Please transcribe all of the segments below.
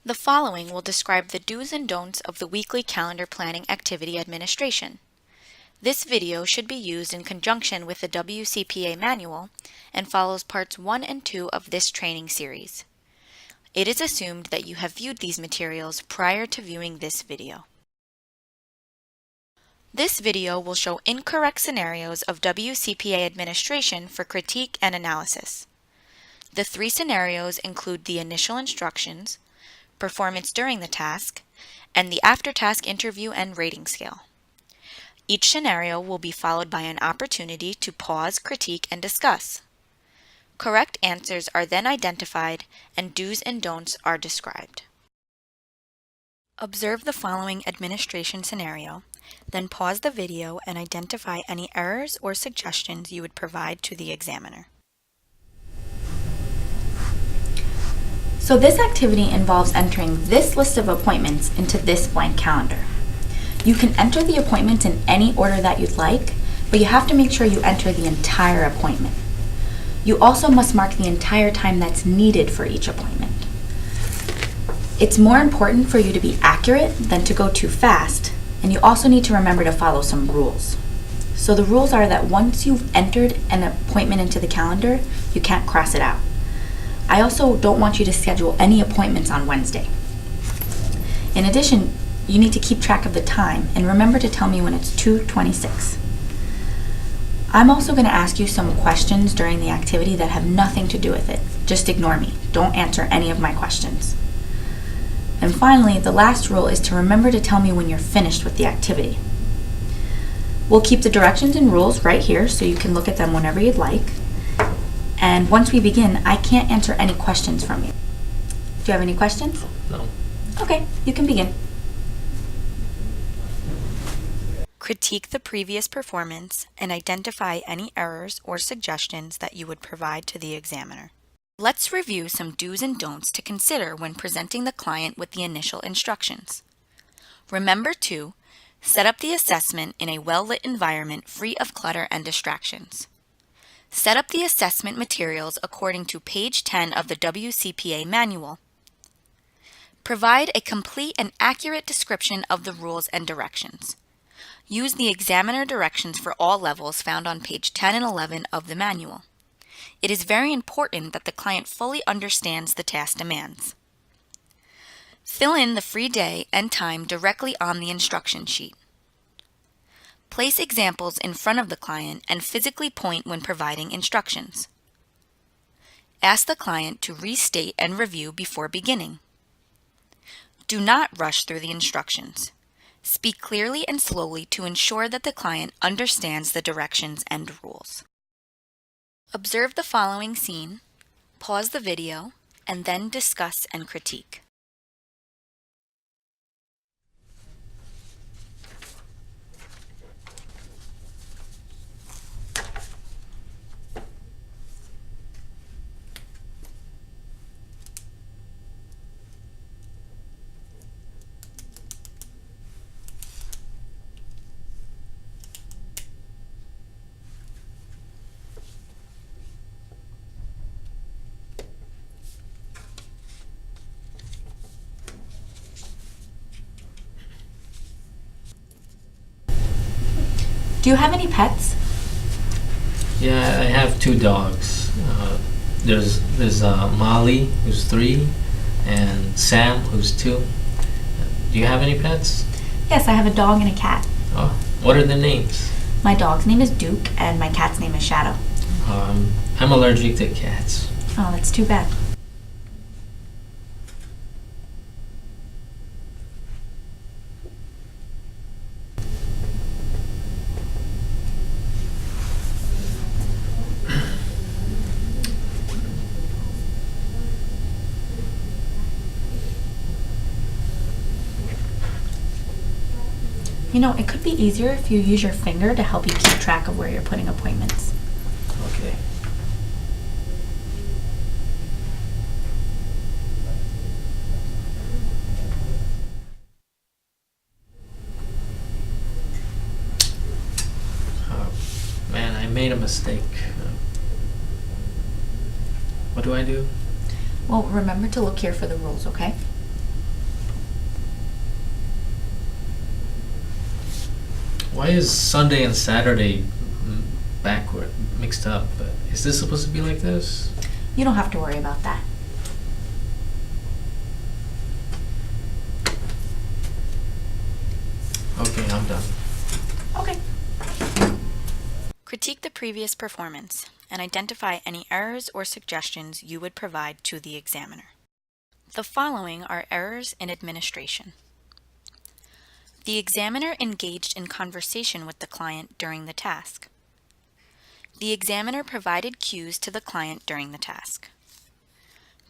The following will describe the do's and don'ts of the weekly calendar planning activity administration. This video should be used in conjunction with the WCPA manual and follows parts 1 and 2 of this training series. It is assumed that you have viewed these materials prior to viewing this video. This video will show incorrect scenarios of WCPA administration for critique and analysis. The 3 scenarios include the initial instructions, performance during the task, and the after-task interview and rating scale. Each scenario will be followed by an opportunity to pause, critique, and discuss. Correct answers are then identified and do's and don'ts are described. Observe the following administration scenario, then pause the video and identify any errors or suggestions you would provide to the examiner. So this activity involves entering this list of appointments into this blank calendar. You can enter the appointments in any order that you'd like, but you have to make sure you enter the entire appointment. You also must mark the entire time that's needed for each appointment. It's more important for you to be accurate than to go too fast, and you also need to remember to follow some rules. So the rules are that once you've entered an appointment into the calendar, you can't cross it out. I also don't want you to schedule any appointments on Wednesday. In addition, you need to keep track of the time and remember to tell me when it's 2:26. I'm also going to ask you some questions during the activity that have nothing to do with it. Just ignore me. Don't answer any of my questions. And finally, the last rule is to remember to tell me when you're finished with the activity. We'll keep the directions and rules right here so you can look at them whenever you'd like. And once we begin, I can't answer any questions from you. Do you have any questions? No. Okay, you can begin. Critique the previous performance and identify any errors or suggestions that you would provide to the examiner. Let's review some do's and don'ts to consider when presenting the client with the initial instructions. Remember to set up the assessment in a well-lit environment free of clutter and distractions. Set up the assessment materials according to page 10 of the WCPA manual. Provide a complete and accurate description of the rules and directions. Use the examiner directions for all levels found on page 10 and 11 of the manual. It is very important that the client fully understands the task demands. Fill in the free day and time directly on the instruction sheet. Place examples in front of the client and physically point when providing instructions. Ask the client to restate and review before beginning. Do not rush through the instructions. Speak clearly and slowly to ensure that the client understands the directions and rules. Observe the following scene, pause the video, and then discuss and critique. Do you have any pets? Yeah, I have 2 dogs. There's Molly, who's 3, and Sam, who's 2. Do you have any pets? Yes, I have a dog and a cat. Oh, what are the names? My dog's name is Duke and my cat's name is Shadow. I'm allergic to cats. Oh, that's too bad. You know, it could be easier if you use your finger to help you keep track of where you're putting appointments. Okay. Man, I made a mistake. What do I do? Well, remember to look here for the rules, okay? Why is Sunday and Saturday backward, mixed up? Is this supposed to be like this? You don't have to worry about that. Okay, I'm done. Okay. Critique the previous performance and identify any errors or suggestions you would provide to the examiner. The following are errors in administration. The examiner engaged in conversation with the client during the task. The examiner provided cues to the client during the task.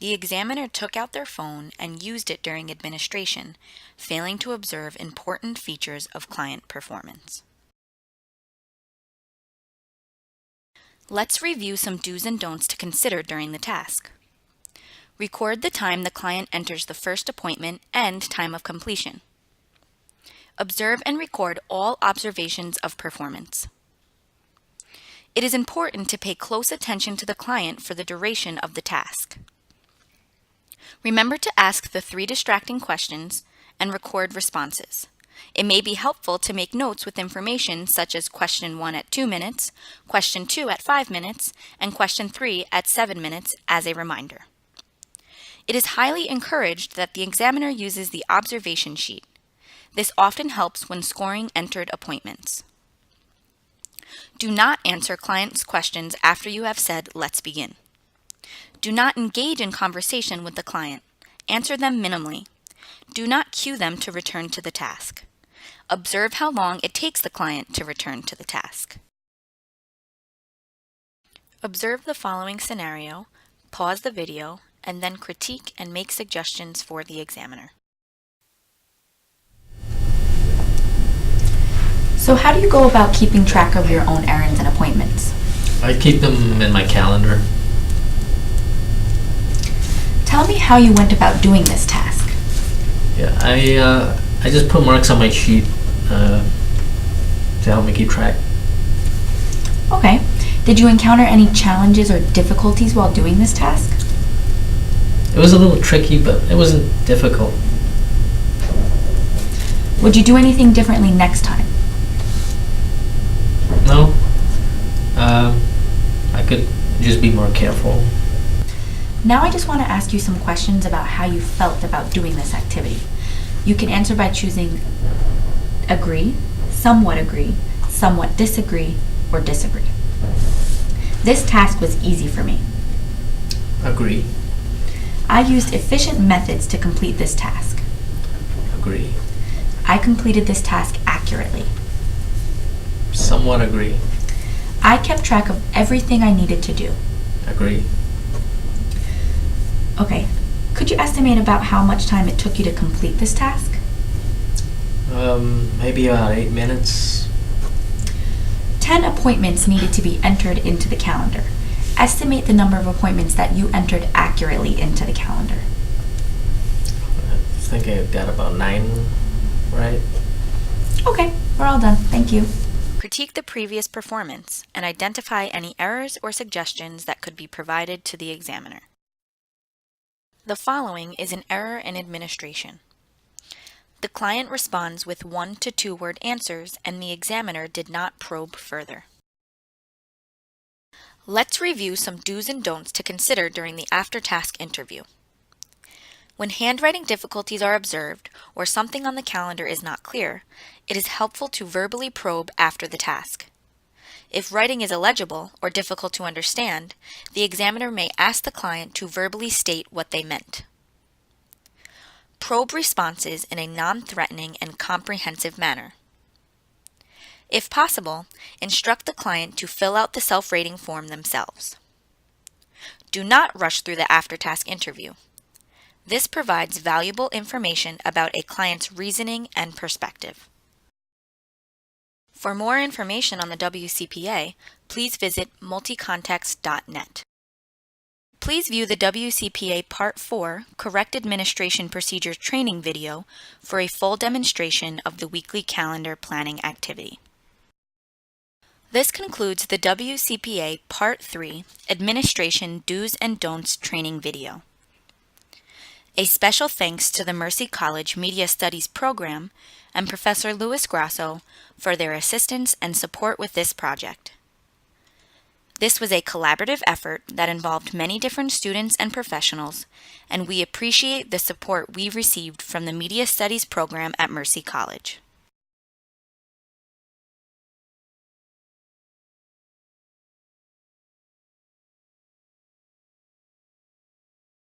The examiner took out their phone and used it during administration, failing to observe important features of client performance. Let's review some do's and don'ts to consider during the task. Record the time the client enters the first appointment and time of completion. Observe and record all observations of performance. It is important to pay close attention to the client for the duration of the task. Remember to ask the 3 distracting questions and record responses. It may be helpful to make notes with information such as question 1 at 2 minutes, question 2 at 5 minutes, and question 3 at 7 minutes as a reminder. It is highly encouraged that the examiner uses the observation sheet. This often helps when scoring entered appointments. Do not answer clients' questions after you have said, "Let's begin." Do not engage in conversation with the client. Answer them minimally. Do not cue them to return to the task. Observe how long it takes the client to return to the task. Observe the following scenario, pause the video, and then critique and make suggestions for the examiner. So how do you go about keeping track of your own errands and appointments? I keep them in my calendar. Tell me how you went about doing this task. Yeah, I just put marks on my sheet to help me keep track. Okay. Did you encounter any challenges or difficulties while doing this task? It was a little tricky, but it wasn't difficult. Would you do anything differently next time? No. I could just be more careful. Now I just want to ask you some questions about how you felt about doing this activity. You can answer by choosing agree, somewhat disagree, or disagree. This task was easy for me. Agree. I used efficient methods to complete this task. Agree. I completed this task accurately. Somewhat agree. I kept track of everything I needed to do. Agree. Okay, could you estimate about how much time it took you to complete this task? Maybe about 8 minutes. 10 appointments needed to be entered into the calendar. Estimate the number of appointments that you entered accurately into the calendar. I think I got about 9, right? Okay, we're all done. Thank you. Critique the previous performance and identify any errors or suggestions that could be provided to the examiner. The following is an error in administration. The client responds with 1 to 2 word answers and the examiner did not probe further. Let's review some do's and don'ts to consider during the after-task interview. When handwriting difficulties are observed or something on the calendar is not clear, it is helpful to verbally probe after the task. If writing is illegible or difficult to understand, the examiner may ask the client to verbally state what they meant. Probe responses in a non-threatening and comprehensive manner. If possible, instruct the client to fill out the self-rating form themselves. Do not rush through the after-task interview. This provides valuable information about a client's reasoning and perspective. For more information on the WCPA, please visit multicontext.net. Please view the WCPA Part 4 Correct Administration Procedures Training video for a full demonstration of the weekly calendar planning activity. This concludes the WCPA Part 3 Administration Do's and Don'ts Training video. A special thanks to the Mercy College Media Studies program and Professor Louis Grasso for their assistance and support with this project. This was a collaborative effort that involved many different students and professionals, and we appreciate the support we received from the Media Studies program at Mercy College.